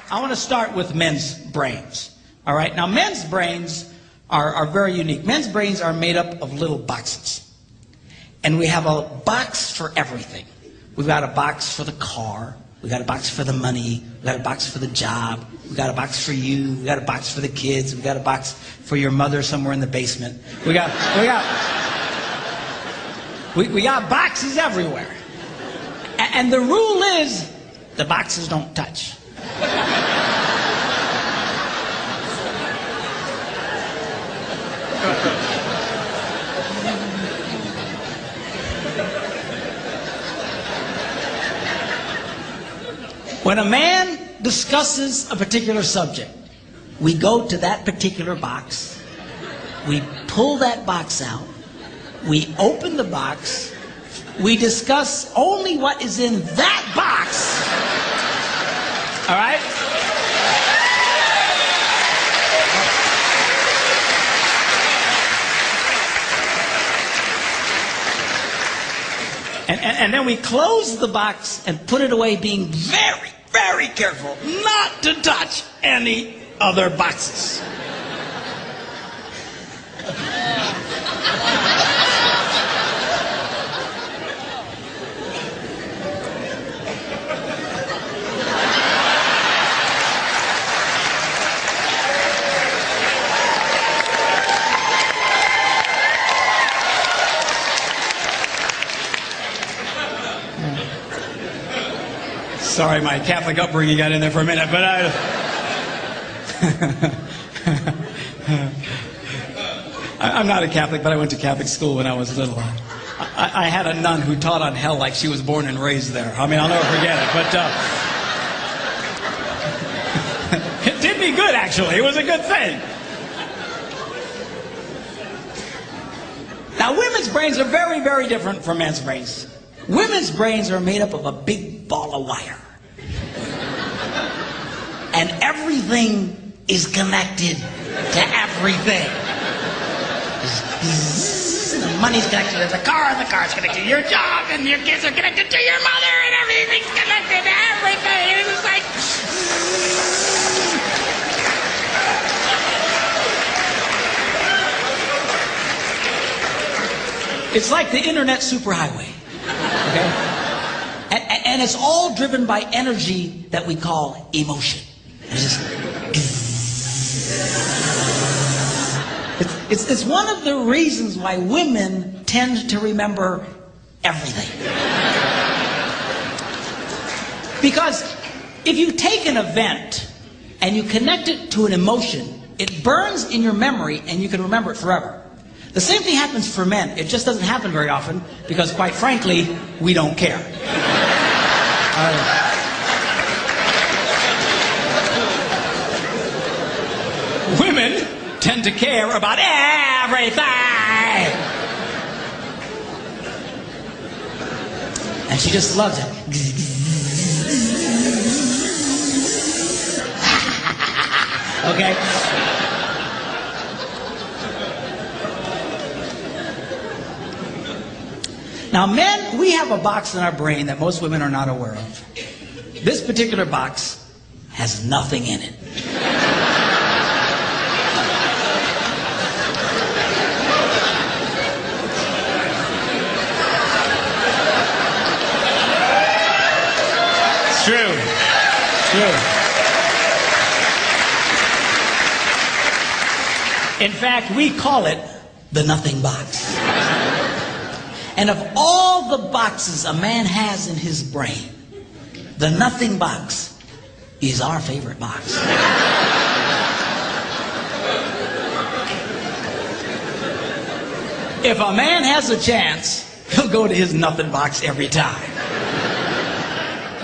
I want to start with men's brains. All right? Now, men's brains are very unique. Men's brains are made up of little boxes. And we have a box for everything. We've got a box for the car. We've got a box for the money. We've got a box for the job. We've got a box for you. We've got a box for the kids. We've got a box for your mother somewhere in the basement. We got boxes everywhere. And the rule is, the boxes don't touch. When a man discusses a particular subject, we go to that particular box, we pull that box out, we open the box, we discuss only what is in that box. All right? And then we close the box and put it away, being very, very careful not to touch any other boxes. Sorry, my Catholic upbringing got in there for a minute, but I'm not a Catholic, but I went to Catholic school when I was little. I had a nun who taught on hell like she was born and raised there. I mean, I'll never forget it, but it did me good, actually. It was a good thing. Now, women's brains are very, very different from men's brains. Women's brains are made up of a big ball of wire. And everything is connected to everything. The money's connected to the car, and the car's connected to your job, and your kids are connected to your mother, and everything's connected to everything. And it's like... It's like the internet superhighway. Okay? And it's all driven by energy that we call emotion. It's one of the reasons why women tend to remember everything. Because if you take an event and you connect it to an emotion, it burns in your memory and you can remember it forever. The same thing happens for men. It just doesn't happen very often because, quite frankly, we don't care. Women tend to care about everything. And she just loves it. Okay? Now, men, we have a box in our brain that most women are not aware of. This particular box has nothing in it. It's true. It's true. In fact, we call it the nothing box. And of all the boxes a man has in his brain, the nothing box is our favorite box. If a man has a chance, he'll go to his nothing box every time.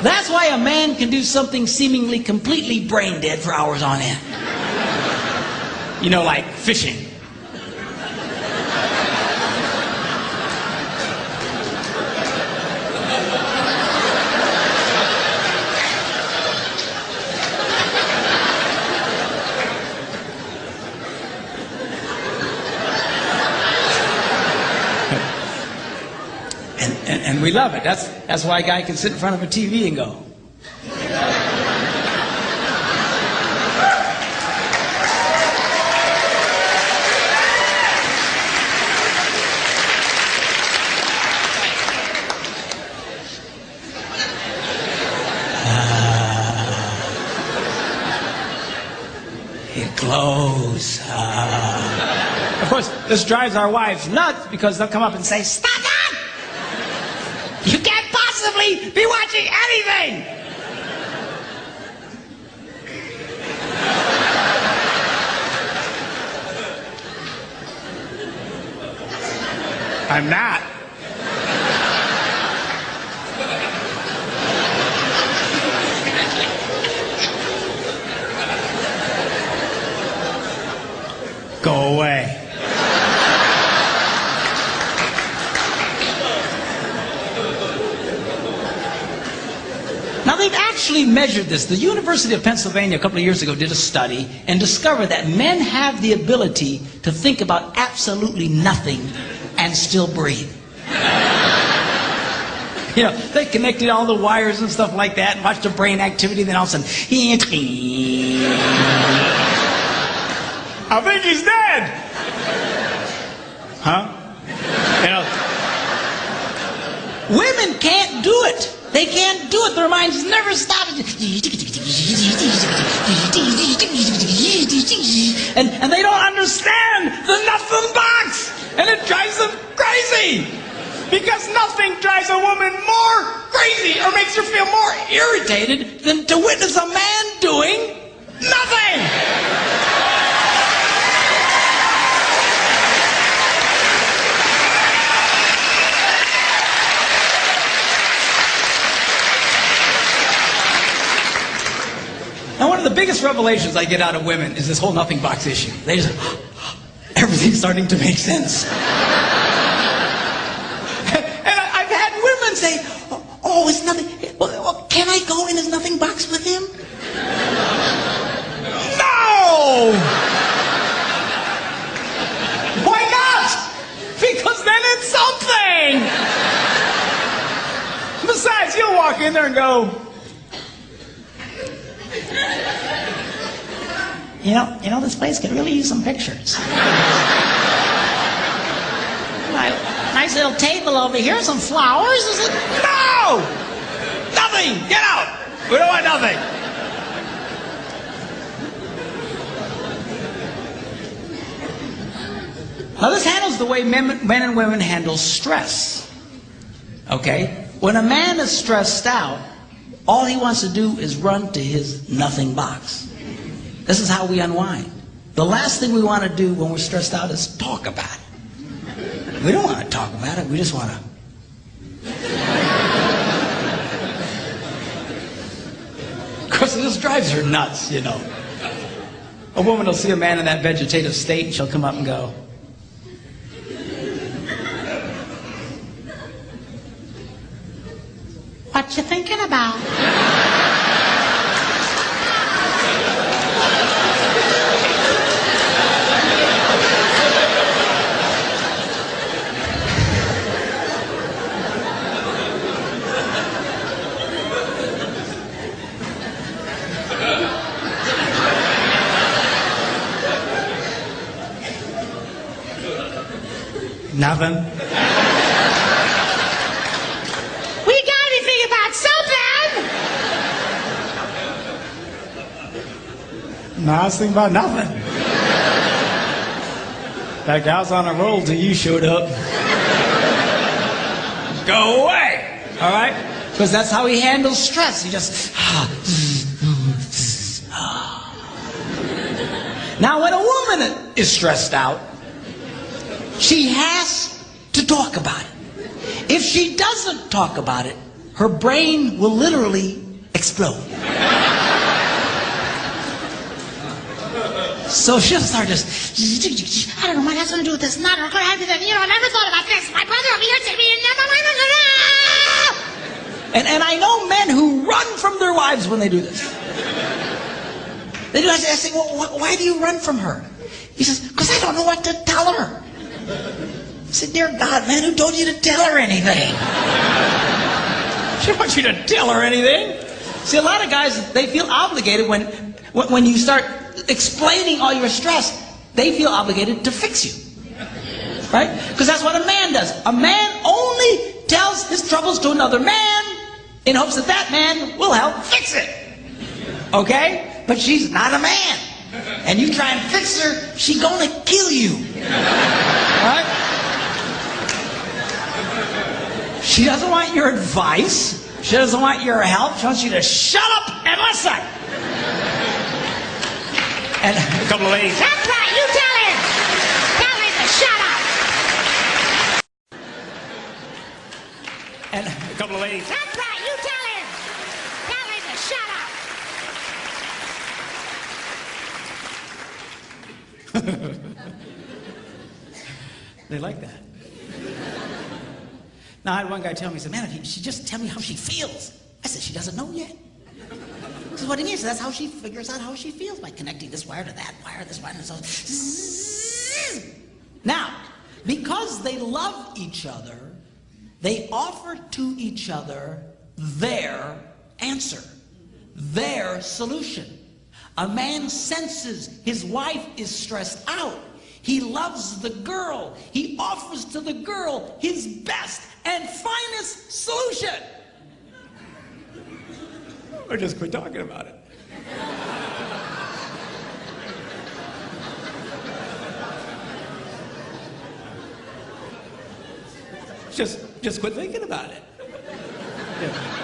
That's why a man can do something seemingly completely brain dead for hours on end. You know, like fishing. And we love it. That's why a guy can sit in front of a TV and go. It glows. Of course, this drives our wives nuts because they'll come up and say, "Stop that! You can't possibly be watching anything!" I'm not. Go away. Now they've actually measured this. The University of Pennsylvania a couple of years ago did a study and discovered that men have the ability to think about absolutely nothing and still breathe. You know, they connected all the wires and stuff like that and watched the brain activity, then all of a sudden, I think he's dead. Huh? You know, women can't do it. They can't do it. Their minds never stop. And they don't understand the nothing box. And it drives them crazy. Because nothing drives a woman more crazy or makes her feel more irritated than to witness a man doing nothing. Now, one of the biggest revelations I get out of women is this whole nothing box issue. They just, everything's starting to make sense. And I've had women say, "Oh, it's nothing. Well, can I go in his nothing box with him?" No! Why not? Because then it's something. Besides, you'll walk in there and go, You know, this place could really use some pictures. Nice little table over here, some flowers. No! Nothing! Get out! We don't want nothing. Now this handles the way men and women handle stress. Okay? When a man is stressed out, all he wants to do is run to his nothing box. This is how we unwind. The last thing we want to do when we're stressed out is talk about it. We don't want to talk about it. We just want to. Of course, it just drives her nuts, you know. A woman will see a man in that vegetative state and she'll come up and go, "What you thinking about?" Nothing. We gotta be thinking about something. No, I was thinking about nothing. In fact, I was on a roll till you showed up. Go away. All right? Because that's how he handles stress. He just. Now, when a woman is stressed out, she has to talk about it. If she doesn't talk about it, her brain will literally explode. So she'll start just, "I don't know what has something to do with this. Not, I never thought about this. My brother over here said me, and I know men who run from their wives when they do this. They do. I say, "Well, why do you run from her?" He says, "Because I don't know what to tell her." I said, "Dear God, man, who told you to tell her anything?" She don't want you to tell her anything. See, a lot of guys, they feel obligated when you start explaining all your stress, they feel obligated to fix you. Right? Because that's what a man does. A man only tells his troubles to another man in hopes that that man will help fix it. Okay? But she's not a man. and you try and fix her, she gonna kill you. Right? She doesn't want your advice. She doesn't want your help. She wants you to shut up and listen. And a couple of ladies, that's right, you tell him. Tell him to shut up. And a couple of ladies, that's right, you tell him. Tell him to shut up. They like that. Now, I had one guy tell me, he said, man, if she just tell me how she feels. I said, she doesn't know yet. He said, what do you mean? So that's how she figures out how she feels, by connecting this wire to that wire, this wire, and so. Now, because they love each other, they offer to each other their answer, their solution. A man senses his wife is stressed out. He loves the girl. He offers to the girl his best and finest solution. Or just quit talking about it. Just quit thinking about it. Yeah.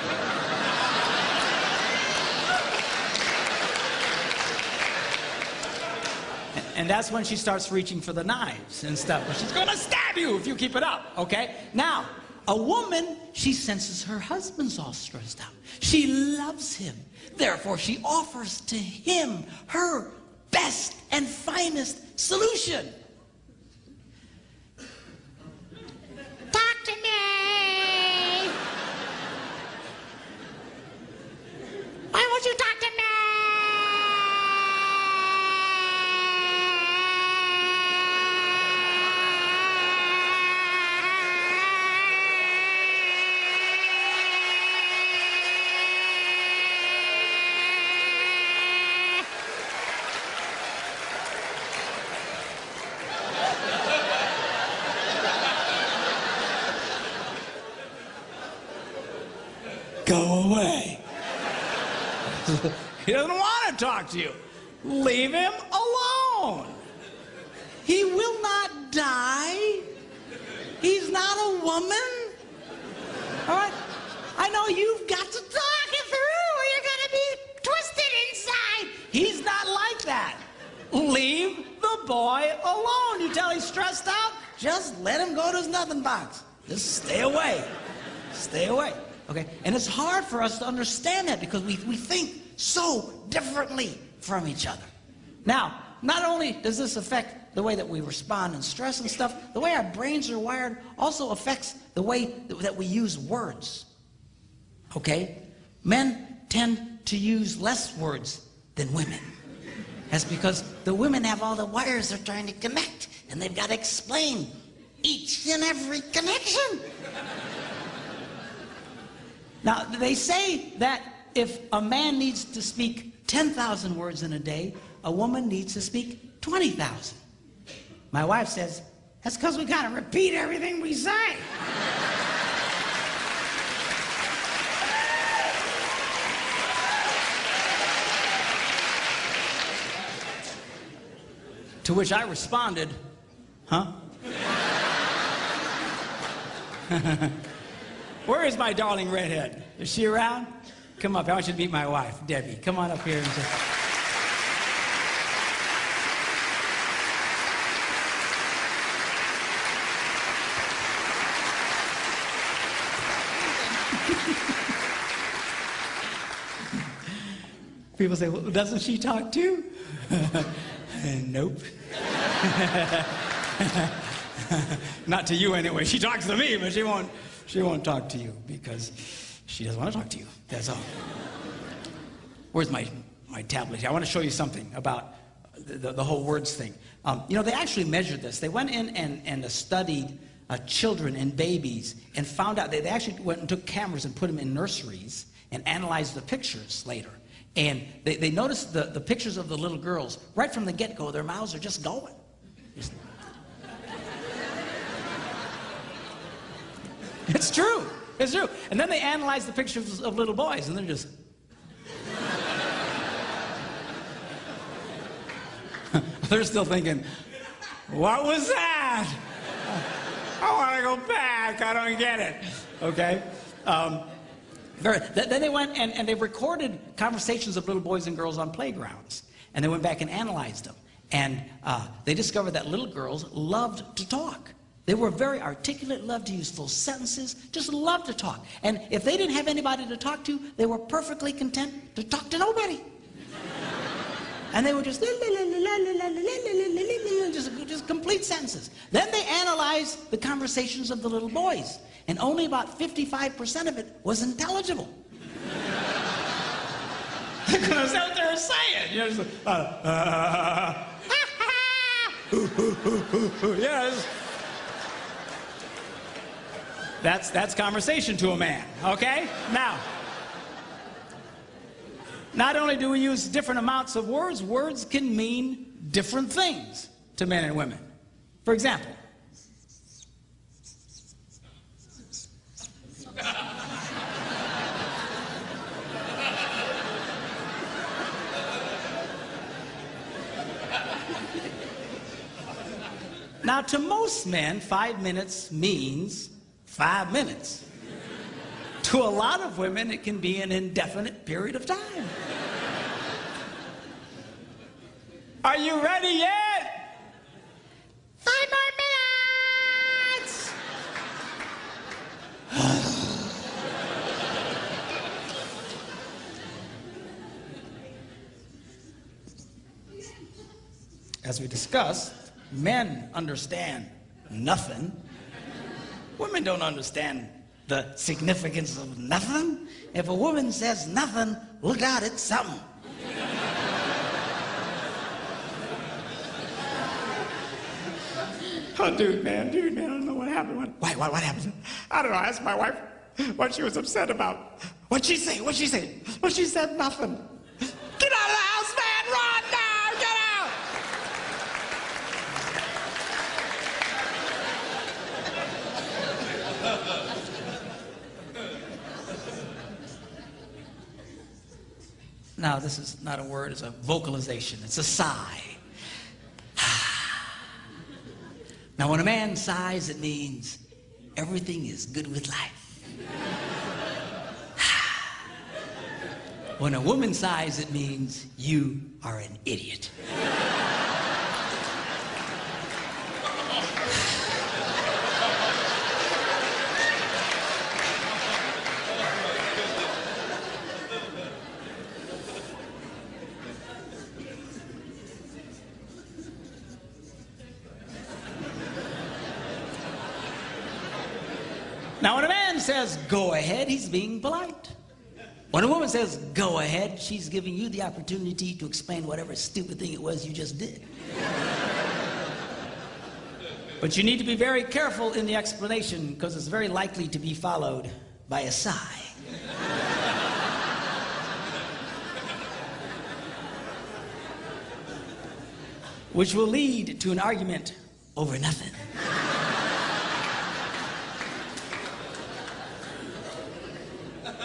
And that's when she starts reaching for the knives and stuff. But she's going to stab you if you keep it up, okay? Now, a woman, she senses her husband's all stressed out. She loves him. Therefore, she offers to him her best and finest solution. Talk to me. Why won't you talk to me? Go away. He doesn't want to talk to you. Leave him alone. He will not die. He's not a woman. All right? I know you've got to talk it through or you're going to be twisted inside. He's not like that. Leave the boy alone. You tell he's stressed out, just let him go to his nothing box. Just stay away. Stay away. Okay? And it's hard for us to understand that because we think so differently from each other. Now, not only does this affect the way that we respond in stress and stuff, the way our brains are wired also affects the way that we use words. Okay? Men tend to use less words than women. That's because the women have all the wires they're trying to connect, and they've got to explain each and every connection. Now, they say that if a man needs to speak 10,000 words in a day, a woman needs to speak 20,000. My wife says, that's because we got to repeat everything we say. To which I responded, huh? Where is my darling redhead? Is she around? Come up. I want you to meet my wife, Debbie. Come on up here. And people say, well, doesn't she talk too? Nope. Not to you anyway. She talks to me, but she won't talk to you because she doesn't want to talk to you. That's all. Where's my tablet? I want to show you something about the whole words thing. You know, they actually measured this. They went in and studied children and babies and found out, they actually went and took cameras and put them in nurseries and analyzed the pictures later. And they noticed the pictures of the little girls. Right from the get-go, their mouths are just going. It's true. It's true. And then they analyzed the pictures of little boys, and they're just... They're still thinking, what was that? I want to go back. I don't get it. Okay? Then they went and they recorded conversations of little boys and girls on playgrounds. And they went back and analyzed them. And they discovered that little girls loved to talk. They were very articulate, loved to use full sentences, just loved to talk. And if they didn't have anybody to talk to, they were perfectly content to talk to nobody. And they were just complete sentences. Then they analyzed the conversations of the little boys. And only about 55% of it was intelligible. Because that's what they were saying. You know, yes. That's conversation to a man, okay? Now, not only do we use different amounts of words, words can mean different things to men and women. For example, now to most men, 5 minutes means 5 minutes. To a lot of women, it can be an indefinite period of time. Are you ready yet? 5 more minutes! As we discussed, men understand nothing. Women don't understand the significance of nothing. If a woman says nothing, look out, it's something. Oh, dude, man, I don't know what happened. What happened? I don't know, I asked my wife what she was upset about. What'd she say? Well, she said nothing. Get out of the house, man, run now, get out! Now, this is not a word, it's a vocalization. It's a sigh. Now, when a man sighs, it means everything is good with life. When a woman sighs, it means you are an idiot. Now, when a man says, go ahead, he's being polite. When a woman says, go ahead, she's giving you the opportunity to explain whatever stupid thing it was you just did. But you need to be very careful in the explanation because it's very likely to be followed by a sigh. Which will lead to an argument over nothing.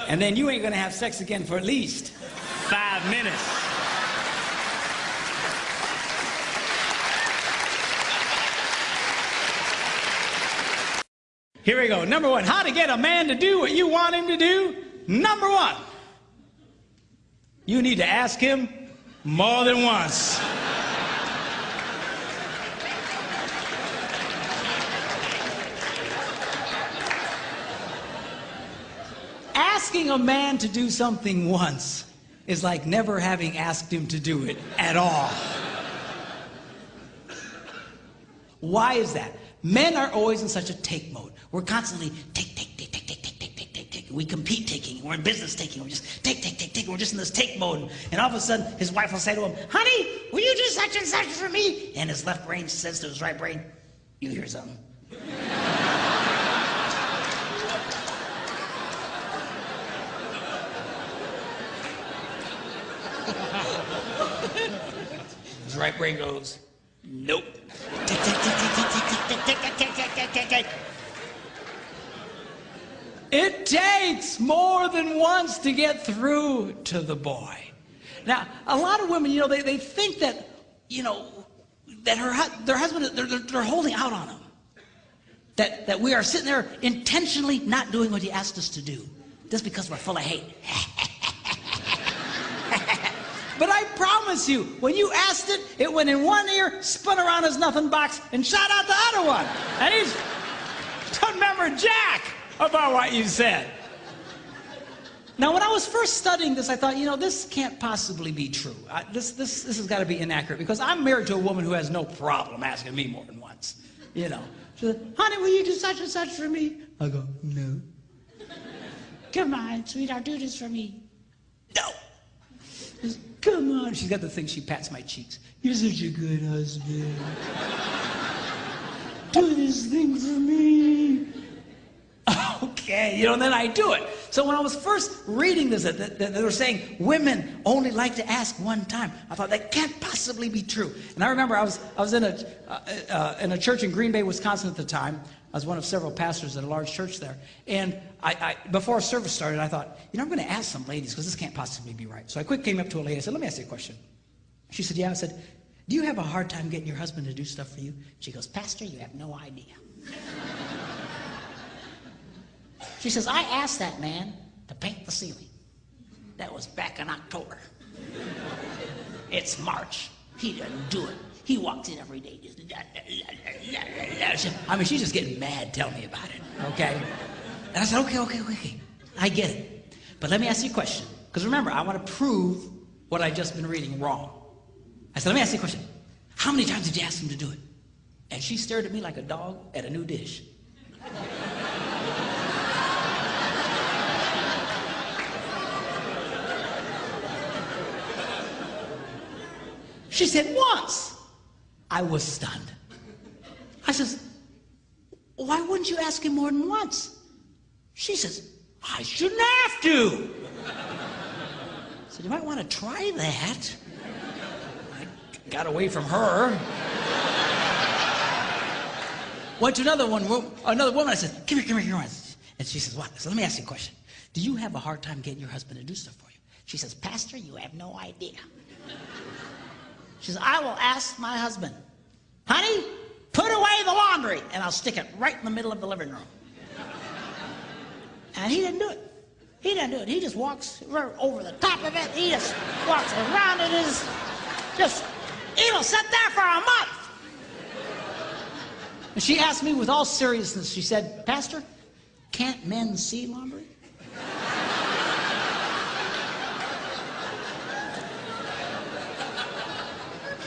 And then you ain't gonna have sex again for at least 5 minutes. Here we go. Number one, how to get a man to do what you want him to do. Number one, you need to ask him more than once. Asking a man to do something once is like never having asked him to do it at all. Why is that? Men are always in such a take mode. We're constantly take. We compete taking. We're in business taking. We're just take. We're just in this take mode. And all of a sudden, his wife will say to him, honey, will you do such and such for me? And his left brain says to his right brain, you hear something. His right brain goes, nope. It takes more than once to get through to the boy. Now, a lot of women, they think that, that their husband, they're holding out on them. That we are sitting there intentionally not doing what he asked us to do, just because we're full of hate. But I promise you, when you asked it, it went in one ear, spun around his nothing box, and shot out the other one. And he doesn't remember jack about what you said. Now, when I was first studying this, I thought, you know, this can't possibly be true. This has got to be inaccurate, because I'm married to a woman who has no problem asking me more than once. You know, she said, honey, will you do such and such for me? I go, no. Come on, sweetheart, do this for me. No. She says, come on. She's got the thing, she pats my cheeks. You're such a good husband. Do this thing for me. Okay, you know, and then I do it. So when I was first reading this, they were saying women only like to ask one time. I thought that can't possibly be true. And I remember I was in a church in Green Bay, Wisconsin at the time. I was one of several pastors at a large church there. And before service started, I thought, you know, I'm going to ask some ladies, because this can't possibly be right. So I quick came up to a lady. I said, let me ask you a question. She said, yeah. I said, do you have a hard time getting your husband to do stuff for you? She goes, Pastor, you have no idea. She says, I asked that man to paint the ceiling. That was back in October. It's March. He doesn't do it. He walks in every day. I mean, she's just getting mad telling me about it, okay? And I said, okay. I get it. But let me ask you a question. Because remember, I want to prove what I've just been reading wrong. I said, let me ask you a question. How many times did you ask him to do it? And she stared at me like a dog at a new dish. She said, once. I was stunned. I says, why wouldn't you ask him more than once? She says, I shouldn't have to. I said, you might want to try that. I got away from her. Went to another woman. I said, come here. And she says, what? I said, let me ask you a question. Do you have a hard time getting your husband to do stuff for you? She says, Pastor, you have no idea. She says, I will ask my husband, honey, put away the laundry, and I'll stick it right in the middle of the living room. And he didn't do it. He just walks over the top of it. He just walks around it. It'll sit there for a month. And she asked me with all seriousness, she said, Pastor, can't men see laundry?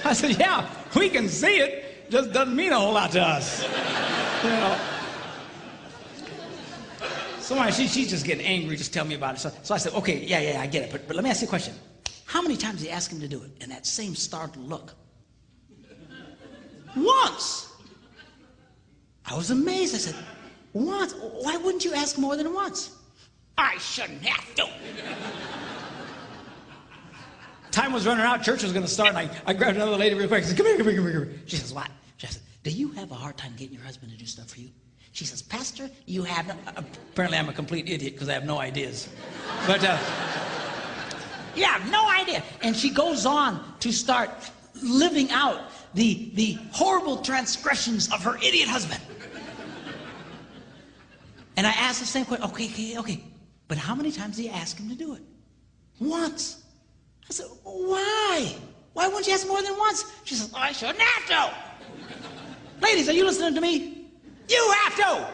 I said, yeah, we can see it. Just doesn't mean a whole lot to us. You know. So she's just getting angry, just tell me about it. So I said, okay, yeah, I get it. But let me ask you a question. How many times did you ask him to do it? And that same startled look. Once. I was amazed. I said, once? Why wouldn't you ask more than once? I shouldn't have to. Time was running out, church was going to start, and I grabbed another lady real quick. I said, come here. She says, what? She said, do you have a hard time getting your husband to do stuff for you? She says, Pastor, you have no... Apparently I'm a complete idiot because I have no ideas. But, yeah, I have no idea. And she goes on to start living out the horrible transgressions of her idiot husband. And I asked the same question, okay. But how many times do you ask him to do it? Once. I said, why? Why wouldn't you ask more than once? She says, I shouldn't have to. Ladies, are you listening to me? You have to.